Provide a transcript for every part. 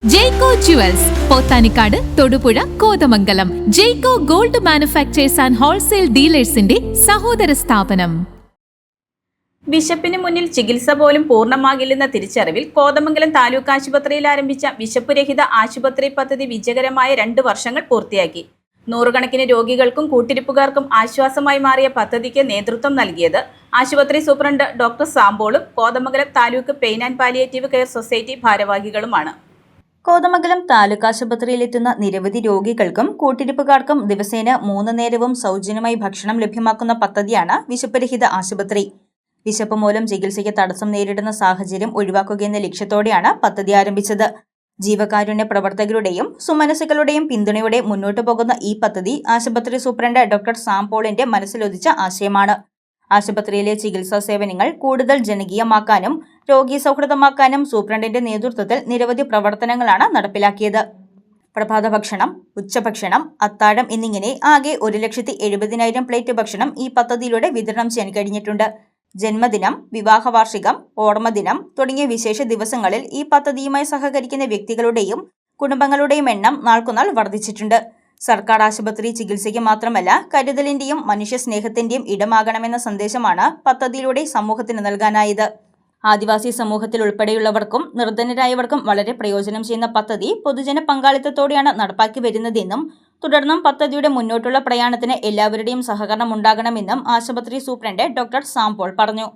Jaico jewels Pothanikkad, Thodupuzha, Kothamangalam. Jayco gold manufacturers and wholesale ഡീലേഴ്സിന്റെ സഹോദര സ്ഥാപനം. വിശപ്പിന് മുന്നിൽ ചികിത്സ പോലും പൂർണ്ണമാകില്ലെന്ന തിരിച്ചറിവിൽ കോതമംഗലം താലൂക്ക് ആശുപത്രിയിൽ ആരംഭിച്ച വിശപ്പ് രഹിത ആശുപത്രി പദ്ധതി വിജയകരമായ 2 വർഷങ്ങൾ പൂർത്തിയാക്കി. നൂറുകണക്കിന് രോഗികൾക്കും കൂട്ടിരിപ്പുകാർക്കും ആശ്വാസമായി മാറിയ പദ്ധതിക്ക് നേതൃത്വം നൽകിയത് ആശുപത്രി സൂപ്രണ്ട് ഡോക്ടർ സാമ്പോളും Kothamangalam taluk pain and palliative care society ഭാരവാഹികളുമാണ്. കോതമംഗലം താലൂക്ക് ആശുപത്രിയിലെത്തുന്ന നിരവധി രോഗികൾക്കും കൂട്ടിരിപ്പുകാർക്കും ദിവസേന 3 നേരവും സൗജന്യമായി ഭക്ഷണം ലഭ്യമാക്കുന്ന പദ്ധതിയാണ് വിശപ്പുരഹിത ആശുപത്രി. വിശപ്പ് മൂലം ചികിത്സയ്ക്ക് തടസ്സം നേരിടുന്ന സാഹചര്യം ഒഴിവാക്കുകയെന്ന ലക്ഷ്യത്തോടെയാണ് പദ്ധതി ആരംഭിച്ചത്. ജീവകാരുണ്യ പ്രവർത്തകരുടെയും സുമനസ്സുകളുടെയും പിന്തുണയോടെ മുന്നോട്ടു പോകുന്ന ഈ പദ്ധതി ആശുപത്രി സൂപ്രണ്ട് ഡോക്ടർ സാംപോളിന്റെ മനസ്സിലൊതിച്ച ആശയമാണ്. ആശുപത്രിയിലെ ചികിത്സാ സേവനങ്ങൾ കൂടുതൽ ജനകീയമാക്കാനും രോഗി സൗഹൃദമാക്കാനും സൂപ്രണ്ടിന്റെ നേതൃത്വത്തിൽ നിരവധി പ്രവർത്തനങ്ങളാണ് നടപ്പിലാക്കിയത്. പ്രഭാത ഭക്ഷണം, ഉച്ചഭക്ഷണം, അത്താഴം എന്നിങ്ങനെ ആകെ 1,70,000 പ്ലേറ്റ് ഭക്ഷണം ഈ പദ്ധതിയിലൂടെ വിതരണം ചെയ്യാൻ കഴിഞ്ഞിട്ടുണ്ട്. ജന്മദിനം, വിവാഹ വാർഷികം, ഓർമ്മദിനം തുടങ്ങിയ വിശേഷ ദിവസങ്ങളിൽ ഈ പദ്ധതിയുമായി സഹകരിക്കുന്ന വ്യക്തികളുടെയും കുടുംബങ്ങളുടെയും എണ്ണം നാൾക്കുനാൾ വർദ്ധിച്ചിട്ടുണ്ട്. സർക്കാർ ആശുപത്രി ചികിത്സയ്ക്ക് മാത്രമല്ല കരുതലിന്റെയും മനുഷ്യസ്നേഹത്തിന്റെയും ഇടമാകണമെന്ന സന്ദേശമാണ് പദ്ധതിയിലൂടെ സമൂഹത്തിന് നൽകാനായത്. ആദിവാസി സമൂഹത്തിൽ ഉൾപ്പെടെയുള്ളവർക്കും നിർധനരായവർക്കും വളരെ പ്രയോജനം ചെയ്യുന്ന പദ്ധതി പൊതുജന പങ്കാളിത്തത്തോടെയാണ് നടപ്പാക്കി വരുന്നതെന്നും തുടർന്നും പദ്ധതിയുടെ മുന്നോട്ടുള്ള പ്രയാണത്തിന് എല്ലാവരുടെയും സഹകരണം ഉണ്ടാകണമെന്നും ആശുപത്രി സൂപ്രണ്ട് ഡോക്ടർ സാംപോൾ പറഞ്ഞു.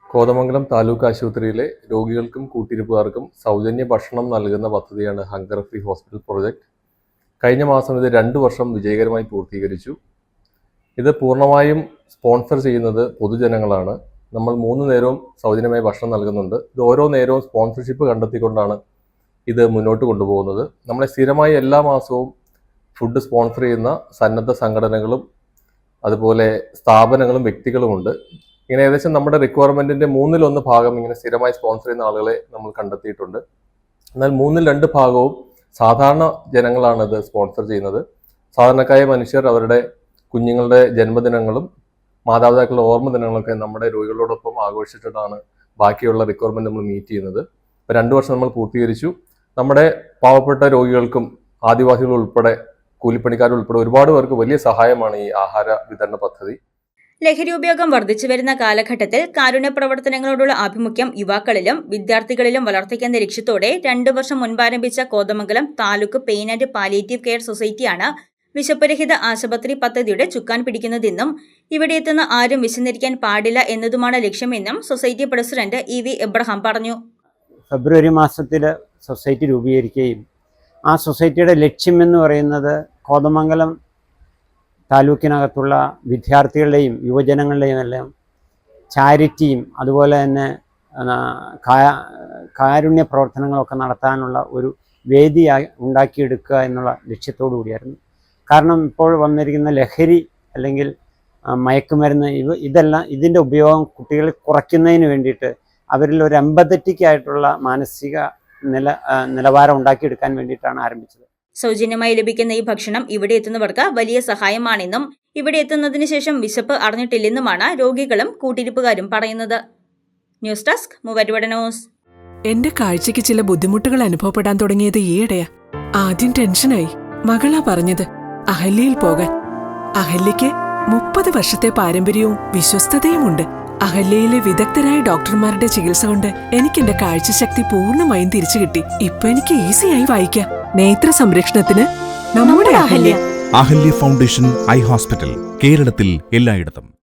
കോതമംഗലം താലൂക്ക് ആശുപത്രിയിലെ രോഗികൾക്കും കൂട്ടിരിപ്പുകാർക്കും സൗജന്യ ഭക്ഷണം നൽകുന്ന പദ്ധതിയാണ് ഹങ്കർ ഫ്രീ ഹോസ്പിറ്റൽ പ്രോജക്റ്റ്. കഴിഞ്ഞ മാസം ഇത് 2 വർഷം വിജയകരമായി പൂർത്തീകരിച്ചു. ഇത് പൂർണ്ണമായും സ്പോൺസർ ചെയ്യുന്നത് പൊതുജനങ്ങളാണ്. നമ്മൾ 3 നേരവും സൗജന്യമായി ഭക്ഷണം നൽകുന്നുണ്ട്. ഇത് ഓരോ നേരവും സ്പോൺസർഷിപ്പ് കണ്ടെത്തിക്കൊണ്ടാണ് ഇത് മുന്നോട്ട് കൊണ്ടുപോകുന്നത്. നമ്മളെ സ്ഥിരമായി എല്ലാ മാസവും ഫുഡ് സ്പോൺസർ ചെയ്യുന്ന സന്നദ്ധ സംഘടനകളും അതുപോലെ സ്ഥാപനങ്ങളും വ്യക്തികളുമുണ്ട്. ഇങ്ങനെ ഏകദേശം നമ്മുടെ റിക്വയർമെൻറ്റിൻ്റെ 1/3 ഭാഗം ഇങ്ങനെ സ്ഥിരമായി സ്പോൺസർ ചെയ്യുന്ന ആളുകളെ നമ്മൾ കണ്ടെത്തിയിട്ടുണ്ട്. എന്നാൽ 1/2 ഭാഗവും സാധാരണ ജനങ്ങളാണ് ഇത് സ്പോൺസർ ചെയ്യുന്നത്. സാധാരണക്കാരായ മനുഷ്യർ അവരുടെ കുഞ്ഞുങ്ങളുടെ ജന്മദിനങ്ങളും മാതാപിതാക്കളുടെ ഓർമ്മ ദിനങ്ങളൊക്കെ നമ്മുടെ രോഗികളോടൊപ്പം ആഘോഷിച്ചിട്ടാണ് ബാക്കിയുള്ള റിക്വയർമെൻറ്റ് നമ്മൾ മീറ്റ് ചെയ്യുന്നത്. ഇപ്പോൾ 2 വർഷം നമ്മൾ പൂർത്തീകരിച്ചു. നമ്മുടെ പാവപ്പെട്ട രോഗികൾക്കും ആദിവാസികൾ ഉൾപ്പെടെ കൂലിപ്പണിക്കാരുൾപ്പെടെ ഒരുപാട് പേർക്ക് വലിയ സഹായമാണ് ഈ ആഹാര വിതരണ പദ്ധതി. ലഹരി ഉപയോഗം വർദ്ധിച്ചു വരുന്ന കാലഘട്ടത്തിൽ കാരുണ്യ പ്രവർത്തനങ്ങളോടുള്ള ആഭിമുഖ്യം യുവാക്കളിലും വിദ്യാർത്ഥികളിലും വളർത്തിക്കുന്ന ലക്ഷ്യത്തോടെ 2 വർഷം മുൻപ് ആരംഭിച്ച Kothamangalam taluk pain and palliative care സൊസൈറ്റിയാണ് വിശപ്പുരഹിത ആശുപത്രി പദ്ധതിയുടെ ചുക്കാൻ പിടിക്കുന്നതെന്നും ഇവിടെ എത്തുന്ന ആരും വിശന്നിരിക്കാൻ പാടില്ല എന്നതുമാണ് ലക്ഷ്യമെന്നും സൊസൈറ്റി പ്രസിഡന്റ് EV എബ്രഹാം പറഞ്ഞു. ഫെബ്രുവരി മാസത്തിൽ സൊസൈറ്റി രൂപീകരിക്കുകയും ആ സൊസൈറ്റിയുടെ ലക്ഷ്യമെന്ന് പറയുന്നത് കോതമംഗലം താലൂക്കിനകത്തുള്ള വിദ്യാർത്ഥികളുടെയും യുവജനങ്ങളുടെയും എല്ലാം ചാരിറ്റിയും അതുപോലെ തന്നെ കാരുണ്യ പ്രവർത്തനങ്ങളൊക്കെ നടത്താനുള്ള ഒരു വേദി ഉണ്ടാക്കിയെടുക്കുക എന്നുള്ള ലക്ഷ്യത്തോടു കൂടിയായിരുന്നു. കാരണം ഇപ്പോൾ വന്നിരിക്കുന്ന ലഹരി അല്ലെങ്കിൽ മയക്കുമരുന്ന് ഇതെല്ലാം ഇതിൻ്റെ ഉപയോഗം കുട്ടികളിൽ കുറയ്ക്കുന്നതിന് വേണ്ടിയിട്ട് അവരിൽ ഒരു എമ്പത്തറ്റിക് ആയിട്ടുള്ള മാനസിക നിലവാരം ഉണ്ടാക്കിയെടുക്കാൻ വേണ്ടിയിട്ടാണ് ആരംഭിച്ചത്. സൗജന്യമായി ലഭിക്കുന്ന ഈ ഭക്ഷണം ഇവിടെ എത്തുന്നവർക്ക് വലിയ സഹായമാണെന്നും ഇവിടെ എത്തുന്നതിന് ശേഷം വിശപ്പ് അറിഞ്ഞിട്ടില്ലെന്നുമാണ് രോഗികളും കൂട്ടിരിപ്പുകാരും പറയുന്നത്. News desk Muvattupuzha news. എന്റെ കാഴ്ചയ്ക്ക് ചില ബുദ്ധിമുട്ടുകൾ അനുഭവപ്പെടാൻ തുടങ്ങിയത് ഈയിടെയാ. ആദ്യം ടെൻഷനായി. മകളാ പറഞ്ഞത് അഹല്യയിൽ പോകാൻ. അഹല്യയ്ക്ക് 30 വർഷത്തെ പാരമ്പര്യവും വിശ്വസ്തതയുമുണ്ട്. അഹല്യയിലെ വിദഗ്ധരായ ഡോക്ടർമാരുടെ ചികിത്സ കൊണ്ട് എനിക്ക് എന്റെ കാഴ്ചശക്തി പൂർണ്ണമായും തിരിച്ചു കിട്ടി. ഇപ്പൊ എനിക്ക് ഈസിയായി വായിക്കാം. നേത്ര സംരക്ഷണത്തിന് നമ്മുടെ Ahalya. Ahalya foundation eye hospital, കേരളത്തിൽ എല്ലായിടത്തും.